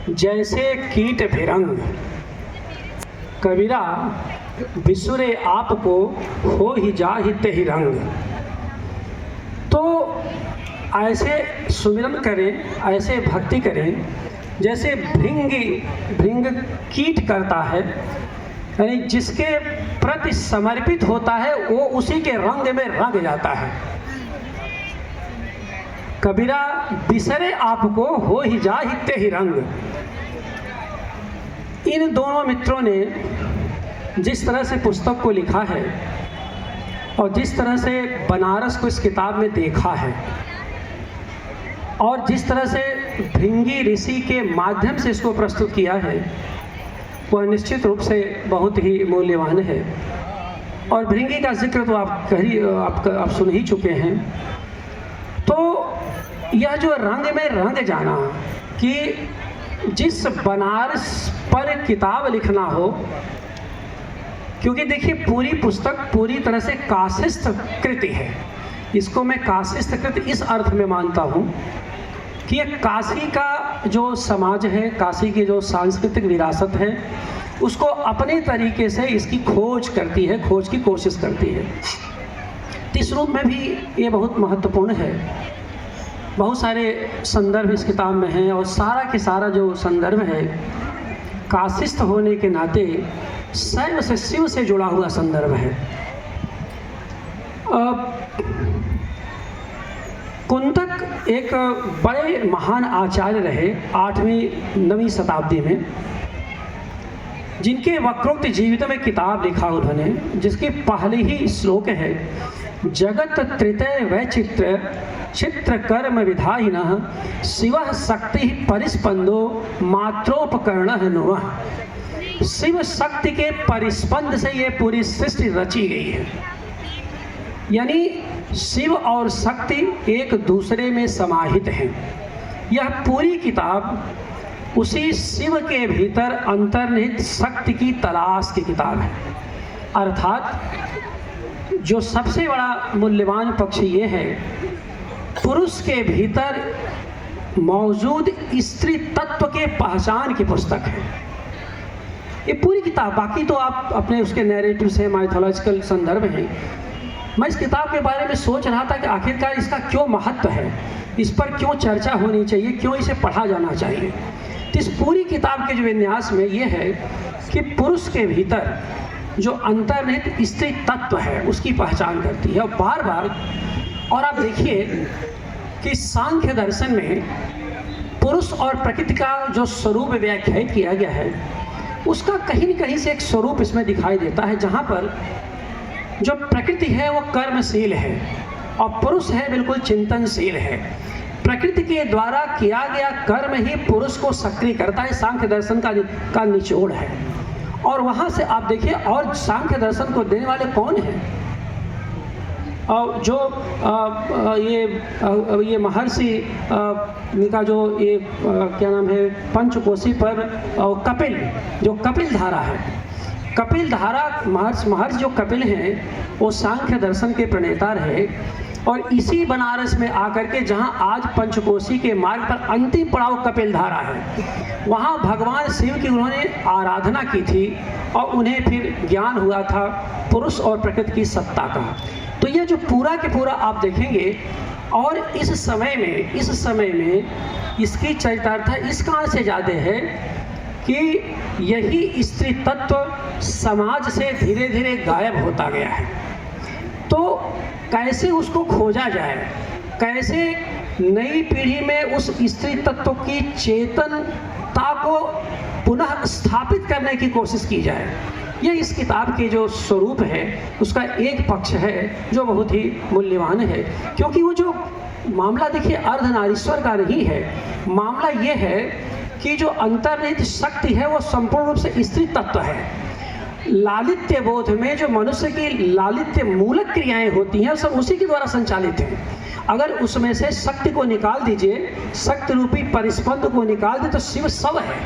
जैसे कीट भिरंग, कबीरा बिसुरे आपको हो ही जाहि तेहि रंग। तो ऐसे सुमिरन करें, ऐसे भक्ति करें जैसे भृंग कीट करता है, यानी जिसके प्रति समर्पित होता है वो उसी के रंग में रंग जाता है। कबीरा बिसरे आपको हो ही जाहि तेहि रंग। इन दोनों मित्रों ने जिस तरह से पुस्तक को लिखा है और जिस तरह से बनारस को इस किताब में देखा है और जिस तरह से भृंगी ऋषि के माध्यम से इसको प्रस्तुत किया है, वह निश्चित रूप से बहुत ही मूल्यवान है। और भृंगी का जिक्र तो आप सुन ही चुके हैं। तो यह जो रंग में रंग जाना कि जिस बनारस पर किताब लिखना हो, क्योंकि देखिए पूरी पुस्तक पूरी तरह से काशिस्थ कृति है। इसको मैं काशिस्थ कृति इस अर्थ में मानता हूँ कि ये काशी का जो समाज है, काशी की जो सांस्कृतिक विरासत है, उसको अपने तरीके से इसकी खोज करती है, खोज की कोशिश करती है। इस रूप में भी ये बहुत महत्वपूर्ण है। बहुत सारे संदर्भ इस किताब में हैं और सारा के सारा जो संदर्भ है काशिस्थ होने के नाते शैव से शिव से जुड़ा हुआ संदर्भ है। कुंतक एक बड़े महान आचार्य रहे 8वीं-9वीं शताब्दी में, जिनके वक्रोक्त जीवित में किताब लिखा उन्होंने, जिसके पहले ही श्लोक है, जगत त्रितय वैचित्र चित्र कर्म विधायिनः शिवः शक्ति परिस्पंदो मात्रोपकरण नुवः। शिव शक्ति के परिस्पंद से ये पूरी सृष्टि रची गई है। यानी शिव और शक्ति एक दूसरे में समाहित हैं। यह पूरी किताब उसी शिव के भीतर अंतर्निहित शक्ति की तलाश की किताब है। अर्थात जो सबसे बड़ा मूल्यवान पक्ष ये है, पुरुष के भीतर मौजूद स्त्री तत्व के पहचान की पुस्तक है ये पूरी किताब। बाकी तो आप अपने उसके नैरेटिव से माइथोलॉजिकल संदर्भ हैं। मैं इस किताब के बारे में सोच रहा था कि आखिरकार इसका क्यों महत्व है, इस पर क्यों चर्चा होनी चाहिए, क्यों इसे पढ़ा जाना चाहिए। तो इस पूरी किताब के जो विन्यास में ये है कि पुरुष के भीतर जो अंतर्निहित स्त्री तत्व है उसकी पहचान करती है। और बार बार, और आप देखिए कि सांख्य दर्शन में पुरुष और प्रकृति का जो स्वरूप व्याख्यायित किया गया है, उसका कहीं न कहीं से एक स्वरूप इसमें दिखाई देता है, जहाँ पर जो प्रकृति है वो कर्मशील है और पुरुष है बिल्कुल चिंतनशील है। प्रकृति के द्वारा किया गया कर्म ही पुरुष को सक्रिय करता है, सांख्य दर्शन का निचोड़ है। और वहाँ से आप देखिए, और सांख्य दर्शन को देने वाले कौन हैं? और जो ये महर्षि का जो ये क्या नाम है, पंचकोशी पर कपिल, जो कपिल धारा है, कपिल धारा महर्षि जो कपिल हैं वो सांख्य दर्शन के प्रणेता रहे। और इसी बनारस में आकर के, जहां आज पंचकोशी के मार्ग पर अंतिम पड़ाव कपिल धारा है, वहां भगवान शिव की उन्होंने आराधना की थी और उन्हें फिर ज्ञान हुआ था पुरुष और प्रकृति की सत्ता का। तो ये जो पूरा के पूरा आप देखेंगे, और इस समय में इसकी चरितार्थ इस कारण से ज़्यादा है कि यही स्त्री तत्व समाज से धीरे धीरे गायब होता गया है। तो कैसे उसको खोजा जाए, कैसे नई पीढ़ी में उस स्त्री तत्व की चेतनता को पुनः स्थापित करने की कोशिश की जाए, ये इस किताब के जो स्वरूप है उसका एक पक्ष है जो बहुत ही मूल्यवान है। क्योंकि वो जो मामला देखिए अर्धनारीश्वर का नहीं है, मामला ये है कि जो अंतर्निहित शक्ति है वो संपूर्ण रूप से स्त्री तत्व है। लालित्य बोध में जो मनुष्य की लालित्य मूलक क्रियाएं होती हैं सब उसी के द्वारा संचालित हैं। अगर उसमें से शक्ति को निकाल दीजिए, शक्ति रूपी परिस्पंद को निकाल दे, तो शिव सब है,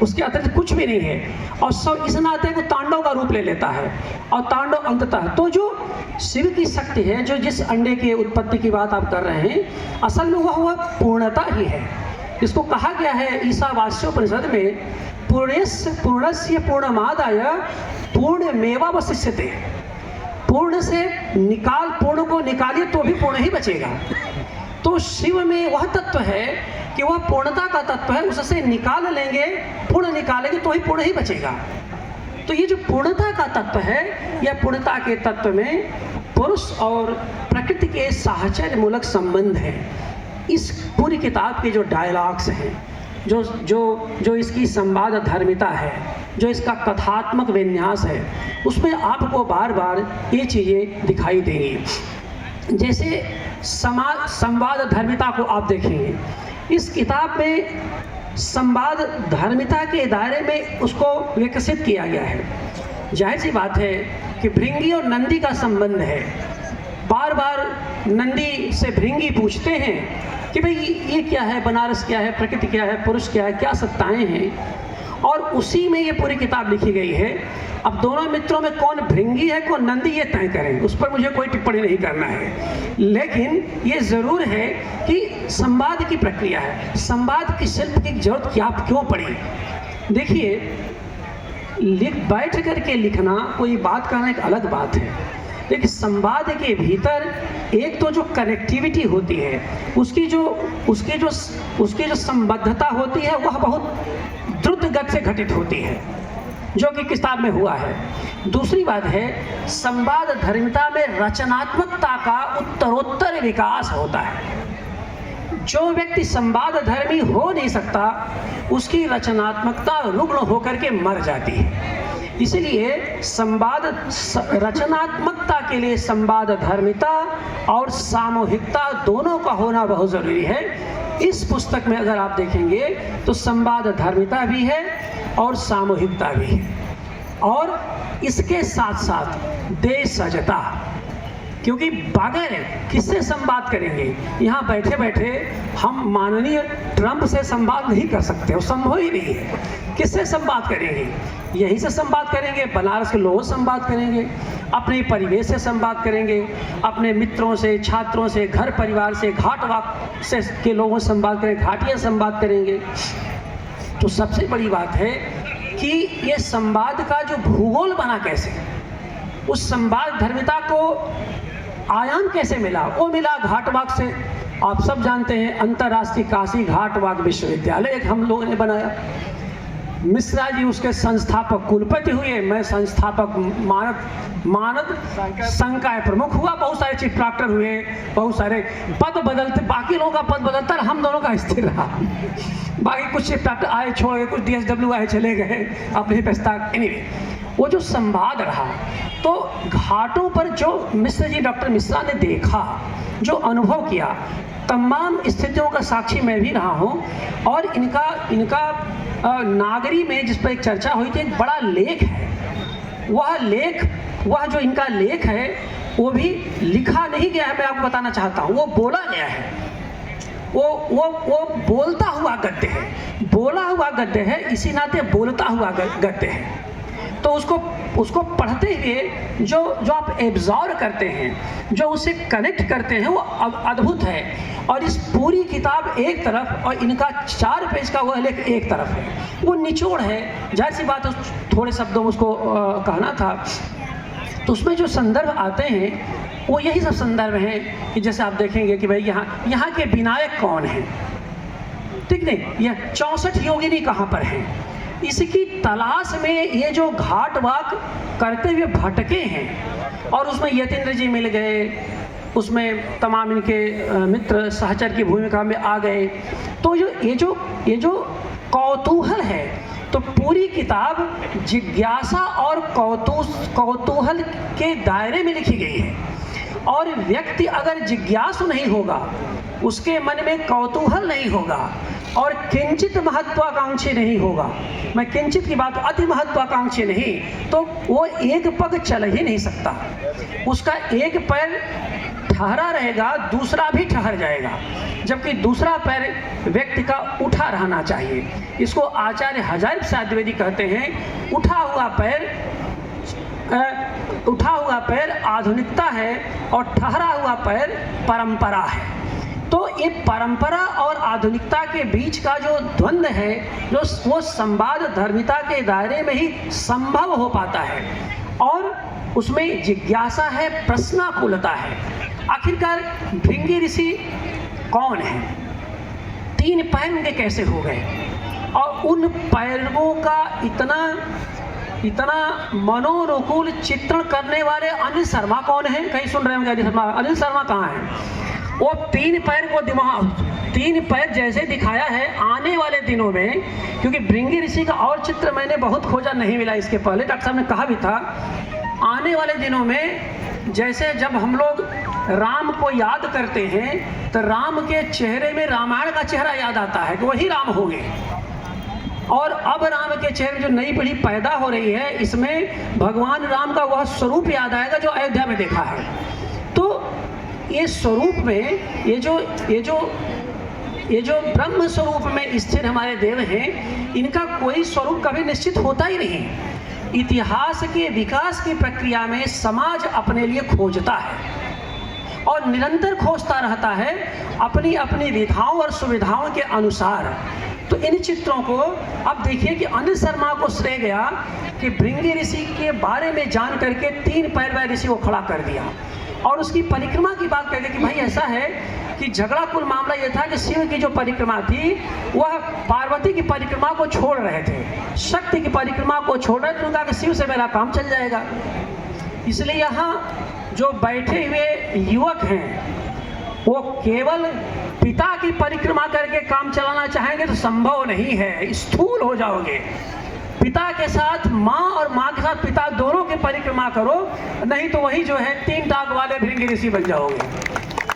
उसके अतिरिक्त कुछ भी नहीं है। और सब इस नाते को तांडव का रूप ले लेता है और तांडव अंततः, तो जो शिव की शक्ति है, जो जिस अंडे की उत्पत्ति की बात आप कर रहे हैं, असल में वह पूर्णता ही है। इसको कहा गया है ईशावास्योपनिषद में, पूर्णस्य पूर्णमादाय पूर्णमेवावशिष्यते। पूर्ण से पूर्ण को निकालिए तो भी पूर्ण ही बचेगा। तो शिव में वह तत्व है कि वह पूर्णता का तत्व है, उससे निकाल लेंगे, पूर्ण निकालेंगे तो ही पूर्ण ही बचेगा। तो ये जो पूर्णता का तत्व है, यह पूर्णता के तत्व में पुरुष और प्रकृति के साहचर्य मूलक संबंध है। इस पूरी किताब के जो डायलॉग्स हैं, जो इसकी संवाद धर्मिता है, जो इसका कथात्मक विन्यास है, उसमें आपको बार बार ये चीज़ें दिखाई देंगी। जैसे संवाद धर्मिता को आप देखेंगे, इस किताब में संवाद धर्मिता के दायरे में उसको विकसित किया गया है। जाहिर सी बात है कि भृंगी और नंदी का संबंध है। बार बार नंदी से भृंगी पूछते हैं कि भाई ये क्या है, बनारस क्या है, प्रकृति क्या है, पुरुष क्या है, क्या सत्ताएं हैं, और उसी में ये पूरी किताब लिखी गई है। अब दोनों मित्रों में कौन भृंगी है कौन नंदी, ये तय करें, उस पर मुझे कोई टिप्पणी नहीं करना है। लेकिन ये ज़रूर है कि संवाद की प्रक्रिया है, संवाद की शिल्प की जरूरत क्यों पड़ी। देखिए, बैठ करके लिखना, कोई बात करना एक अलग बात है, लेकिन संवाद के भीतर एक तो जो कनेक्टिविटी होती है, उसकी जो संबद्धता होती है, वह बहुत द्रुत गति से घटित होती है, जो कि किताब में हुआ है। दूसरी बात है, संवाद धर्मिता में रचनात्मकता का उत्तरोत्तर विकास होता है। जो व्यक्ति संवाद धर्मी हो नहीं सकता, उसकी रचनात्मकता रुग्ण होकर के मर जाती है। इसलिए रचनात्मकता के लिए संवाद धर्मिता और सामूहिकता दोनों का होना बहुत ज़रूरी है। इस पुस्तक में अगर आप देखेंगे तो संवाद धर्मिता भी है और सामूहिकता भी है, और इसके साथ साथ देश सजता, क्योंकि बगैर किससे संवाद करेंगे। यहाँ बैठे बैठे हम माननीय ट्रंप से संवाद नहीं कर सकते, वो संभव ही नहीं है। किससे संवाद करेंगे? यहीं से संवाद करेंगे, बनारस के लोगों से संवाद करेंगे, अपने परिवेश से संवाद करेंगे, अपने मित्रों से, छात्रों से, घर परिवार से, घाटवाक से के लोगों से संवाद करेंगे, घाटिया संवाद करेंगे। तो सबसे बड़ी बात है कि ये संवाद का जो भूगोल बना कैसे, उस संवाद धर्मिता को आयाम कैसे मिला, वो मिला घाटवाक से। आप सब जानते हैं अंतर्राष्ट्रीय काशी घाटवाक विश्वविद्यालय एक हम लोगों ने बनाया। मिश्रा जी उसके संस्थापक कुलपति हुए, मैं संस्थापक मानद संकाय प्रमुख हुआ, बहुत सारे चीफ प्राक्टर हुए, बहुत सारे पद बदलते, बाकी लोगों का पद बदलता और हम दोनों का स्थिर रहा। बाकी कुछ चीफ प्राक्टर आए छोड़ गए, कुछ DSW आए चले गए अपनी प्रस्ताव। एनीवे, वो जो संवाद रहा, तो घाटों पर जो डॉक्टर मिश्रा ने देखा, जो अनुभव किया, तमाम स्थितियों का साक्षी मैं भी रहा हूँ। और इनका नागरी में जिस पर एक चर्चा हुई थी, एक बड़ा लेख है। वह जो इनका लेख है, वो भी लिखा नहीं गया है, मैं आपको बताना चाहता हूँ, वो बोला गया है। वो बोलता हुआ गद्य है, बोला हुआ गद्य है, इसी नाते बोलता हुआ गद्य है। तो उसको पढ़ते हुए जो आप एब्जॉर्व करते हैं, जो उसे कनेक्ट करते हैं, वो अद्भुत है। और इस पूरी किताब एक तरफ और इनका 4 पेज का वह लेख एक तरफ है, वो निचोड़ है। जाहिर सी बात है, थोड़े शब्दों में उसको कहना था। तो उसमें जो संदर्भ आते हैं वो यही सब संदर्भ हैं कि जैसे आप देखेंगे कि भाई यहाँ के विनायक कौन हैं, ठीक नहीं, यह 64 योगिनी कहाँ पर हैं, इसकी तलाश में ये जो घाटवाक करते हुए भटके हैं। और उसमें यतीन्द्र जी मिल गए, उसमें तमाम इनके मित्र सहचर की भूमिका में आ गए। तो ये जो कौतूहल है, तो पूरी किताब जिज्ञासा और कौतूहल के दायरे में लिखी गई है। और व्यक्ति अगर जिज्ञासु नहीं होगा, उसके मन में कौतूहल नहीं होगा और किंचित महत्वाकांक्षी नहीं होगा, मैं किंचित की बात, अति महत्वाकांक्षी नहीं, तो वो एक पग चल ही नहीं सकता। उसका एक पैर ठहरा रहेगा, दूसरा भी ठहर जाएगा, जबकि दूसरा पैर व्यक्ति का उठा रहना चाहिए। इसको आचार्य हजारी प्रसाद द्विवेदी कहते हैं, उठा हुआ पैर आधुनिकता है और ठहरा हुआ पैर परंपरा है। तो ये परंपरा और आधुनिकता के बीच का जो द्वंद्व है, जो वो संवाद धर्मिता के दायरे में ही संभव हो पाता है, और उसमें जिज्ञासा है, प्रश्नाकुलता है। आखिरकार भृंगी ऋषि कौन है, 3 पैर उनके कैसे हो गए, और उन पैरों का इतना मनोनुकूल चित्रण करने वाले अनिल शर्मा कौन है? कहीं सुन रहे होंगे अनिल शर्मा? अनिल शर्मा कहाँ है? वो 3 पैर को 3 पैर जैसे दिखाया है आने वाले दिनों में, क्योंकि भृंगी ऋषि का और चित्र मैंने बहुत खोजा, नहीं मिला इसके पहले। डॉक्टर साहब ने कहा भी था, आने वाले दिनों में जैसे जब हम लोग राम को याद करते हैं तो राम के चेहरे में रामायण का चेहरा याद आता है कि वही राम होंगे, और अब राम के चेहरे में जो नई पीढ़ी पैदा हो रही है, इसमें भगवान राम का वह स्वरूप याद आएगा जो अयोध्या में देखा है। तो ये स्वरूप में ये जो ब्रह्म स्वरूप में स्थिर हमारे देव हैं, इनका कोई स्वरूप कभी निश्चित होता ही नहीं। इतिहास के विकास की प्रक्रिया में समाज अपने लिए खोजता है और निरंतर खोजता रहता है अपनी अपनी विधाओं और सुविधाओं के अनुसार। तो इन चित्रों को अब देखिए कि अनिल शर्मा को श्रेय गया कि भृंगी ऋषि के बारे में जान करके 3 पैर वाले ऋषि को खड़ा कर दिया, और उसकी परिक्रमा की बात करके कि भाई ऐसा है कि झगड़ा कुल मामला ये था कि शिव की जो परिक्रमा थी वह पार्वती की परिक्रमा को छोड़ रहे थे, शक्ति की परिक्रमा को छोड़ रहे थे। उन्होंने कहा कि शिव से मेरा काम चल जाएगा। इसलिए यहाँ जो बैठे हुए युवक हैं वो केवल पिता की परिक्रमा करके काम चलाना चाहेंगे तो संभव नहीं है, स्थूल हो जाओगे। पिता के साथ माँ और माँ के साथ पिता दोनों की परिक्रमा करो, नहीं तो वही जो है 3 टांग वाले भृंगी ऋषि बन जाओगे।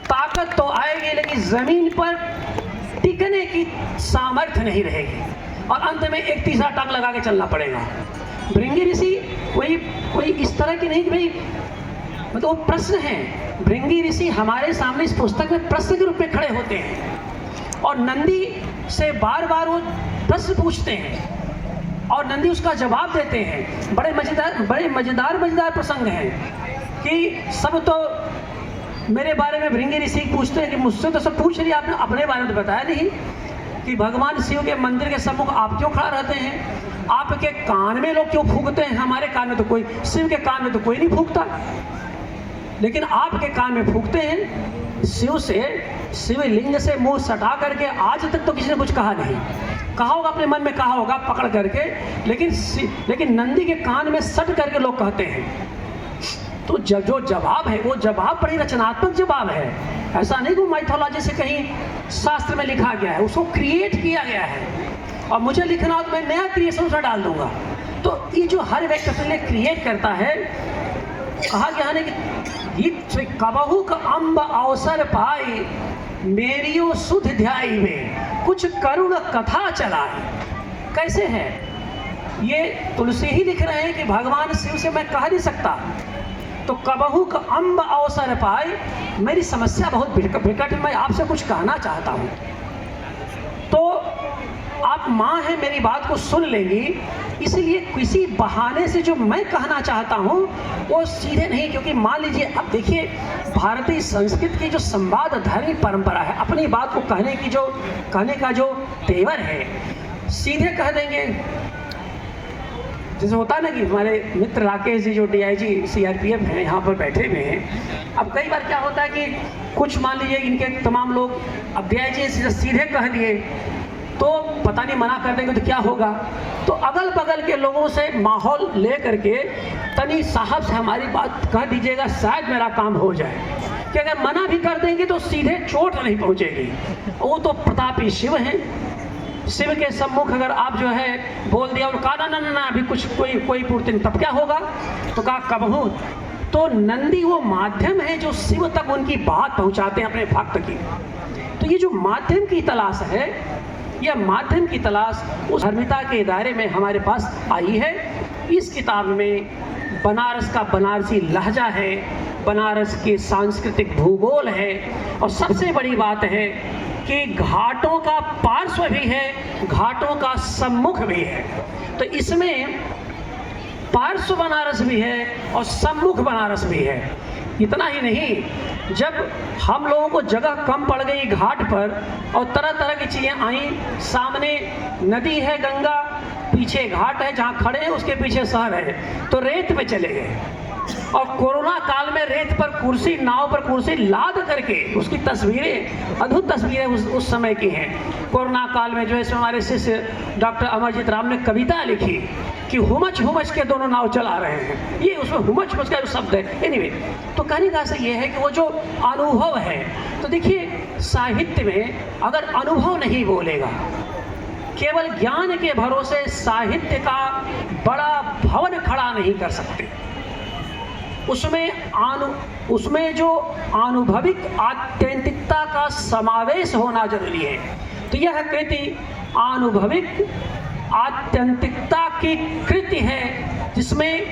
ताकत तो आएगी लेकिन जमीन पर टिकने की सामर्थ्य नहीं रहेगी, और अंत में एक तीसरा टांग लगा के चलना पड़ेगा। भृंगी ऋषि कोई इस तरह की नहीं कि भाई मतलब वो प्रश्न है। भृंगी ऋषि हमारे सामने इस पुस्तक में प्रश्न के रूप में खड़े होते हैं, और नंदी से बार बार वो प्रश्न पूछते हैं और नंदी उसका जवाब देते हैं। बड़े मजेदार प्रसंग हैं कि सब तो मेरे बारे में भृंगी ऋषि पूछते हैं कि मुझसे तो सब पूछ लिया, आपने अपने बारे में तो बताया नहीं कि भगवान शिव के मंदिर के सम्मुख आप क्यों खड़ा रहते हैं, आपके कान में लोग क्यों फूंकते हैं, हमारे कान में तो कोई, शिव के कान में तो कोई नहीं फूंकता, लेकिन आपके कान में फूंकते हैं। शिवलिंग से मुंह सटा करके आज तक तो किसी ने कुछ कहा नहीं, कहा होगा अपने मन में, कहा होगा पकड़ करके, लेकिन नंदी के कान में सट करके लोग कहते हैं। तो जो जवाब है वो जवाब बड़ी रचनात्मक जवाब है, ऐसा नहीं कि माइथोलॉजी से कहीं शास्त्र में लिखा गया है, उसको क्रिएट किया गया है, और मुझे लिखना हो तो मैं नया क्रिएशन उसमें डाल दूंगा। तो ये जो हर व्यक्ति अपने लिए क्रिएट करता है, कहा गया है कि कबहू का अम्ब अवसर पाई मेरियो सुध ध्याई में कुछ करुण कथा चलाई। कैसे है ये? तुलसी ही लिख रहे हैं कि भगवान शिव से मैं कह नहीं सकता, तो कबहू का अम्ब अवसर पाए, मेरी समस्या बहुत विकट है, मैं आपसे कुछ कहना चाहता हूँ। तो आप माँ हैं, मेरी बात को सुन लेंगी, इसलिए किसी बहाने से जो मैं कहना चाहता हूँ वो सीधे नहीं, क्योंकि मान लीजिए अब देखिए भारतीय संस्कृति की जो संवाद धर्मी परंपरा है, अपनी बात को कहने का जो तेवर है, सीधे कह देंगे। जैसे होता है ना कि हमारे मित्र राकेश जी जो DIG CRPF हैं यहाँ पर बैठे हुए हैं, अब कई बार क्या होता है कि कुछ मान लीजिए इनके तमाम लोग अब DIG सीधे कह दिए तो पता नहीं मना कर देंगे तो क्या होगा, तो अगल बगल के लोगों से माहौल ले करके तनी साहब से हमारी बात कह दीजिएगा, शायद मेरा काम हो जाए। कि अगर मना भी कर देंगे तो सीधे चोट नहीं पहुंचेगी। वो तो प्रतापी शिव हैं, शिव के सम्मुख अगर आप जो है बोल दिया और कहा ना ना ना अभी कुछ कोई पूर्ति नहीं, तब क्या होगा? तो कहा कबहू। तो नंदी वो माध्यम है जो शिव तक उनकी बात पहुंचाते हैं अपने भक्त की। तो ये जो माध्यम की तलाश है, यह माध्यम की तलाश उस धर्मिता के दायरे में हमारे पास आई है। इस किताब में बनारस का बनारसी लहजा है, बनारस के सांस्कृतिक भूगोल है, और सबसे बड़ी बात है कि घाटों का पार्श्व भी है, घाटों का सम्मुख भी है। तो इसमें पार्श्व बनारस भी है और सम्मुख बनारस भी है। इतना ही नहीं, जब हम लोगों को जगह कम पड़ गई घाट पर और तरह तरह की चीज़ें आई, सामने नदी है गंगा, पीछे घाट है जहाँ खड़े हैं, उसके पीछे शहर है, तो रेत पे चले गए। और कोरोना काल में रेत पर कुर्सी, नाव पर कुर्सी लाद करके उसकी तस्वीरें, अद्भुत तस्वीरें उस समय की हैं। कोरोना काल में जो है हमारे शिष्य डॉक्टर अमरजीत राम ने कविता लिखी कि हुमच हुमच के दोनों नाव चला रहे हैं। ये उसमें हुमच हुमच का जो शब्द है, एनीवे, तो कहने का से ये है कि वो जो अनुभव है, तो देखिए साहित्य में अगर अनुभव नहीं बोलेगा, केवल ज्ञान के भरोसे साहित्य का बड़ा भवन खड़ा नहीं कर सकते। उसमें जो आनुभविक आत्यंतिकता का समावेश होना जरूरी है। तो यह कृति आनुभविक आत्यंतिकता की कृति है, जिसमें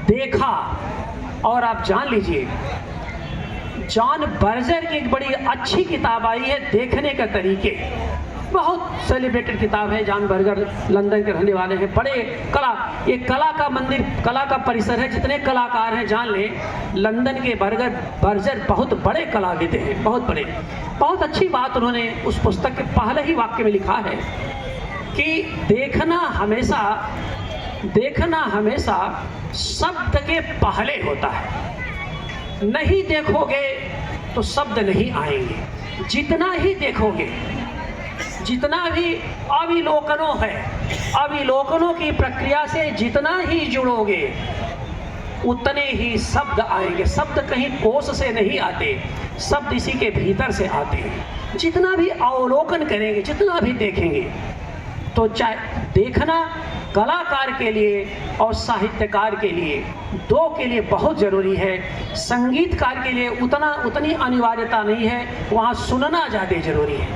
देखा, और आप जान लीजिए जॉन बर्जर की एक बड़ी अच्छी किताब आई है देखने के तरीके, बहुत सेलिब्रेटेड किताब है। जॉन बर्जर लंदन के रहने वाले हैं, बड़े ये कला का मंदिर, कला का परिसर है, जितने कलाकार हैं जान लें, लंदन के बर्जर बहुत बड़े कलाविद हैं, बहुत बड़े। बहुत अच्छी बात उन्होंने उस पुस्तक के पहले ही वाक्य में लिखा है कि देखना हमेशा शब्द के पहले होता है। नहीं देखोगे तो शब्द नहीं आएंगे, जितना ही देखोगे, जितना भी अविलोकनों है, अविलोकनों की प्रक्रिया से जितना ही जुड़ोगे उतने ही शब्द आएंगे। शब्द कहीं कोश से नहीं आते, शब्द इसी के भीतर से आते हैं। जितना भी अवलोकन करेंगे, जितना भी देखेंगे, तो चाहे देखना कलाकार के लिए और साहित्यकार के लिए, दो के लिए बहुत ज़रूरी है। संगीतकार के लिए उतनी अनिवार्यता नहीं है, वहाँ सुनना ज़्यादा ज़रूरी है,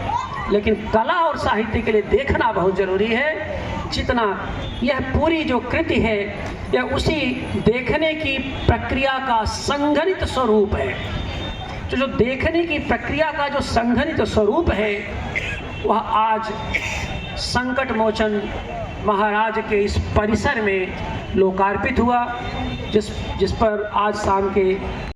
लेकिन कला और साहित्य के लिए देखना बहुत ज़रूरी है। जितना यह पूरी जो कृति है, यह उसी देखने की प्रक्रिया का संघनित स्वरूप है। तो जो देखने की प्रक्रिया का जो संघनित स्वरूप है, वह आज संकट मोचन महाराज के इस परिसर में लोकार्पित हुआ, जिस पर आज शाम के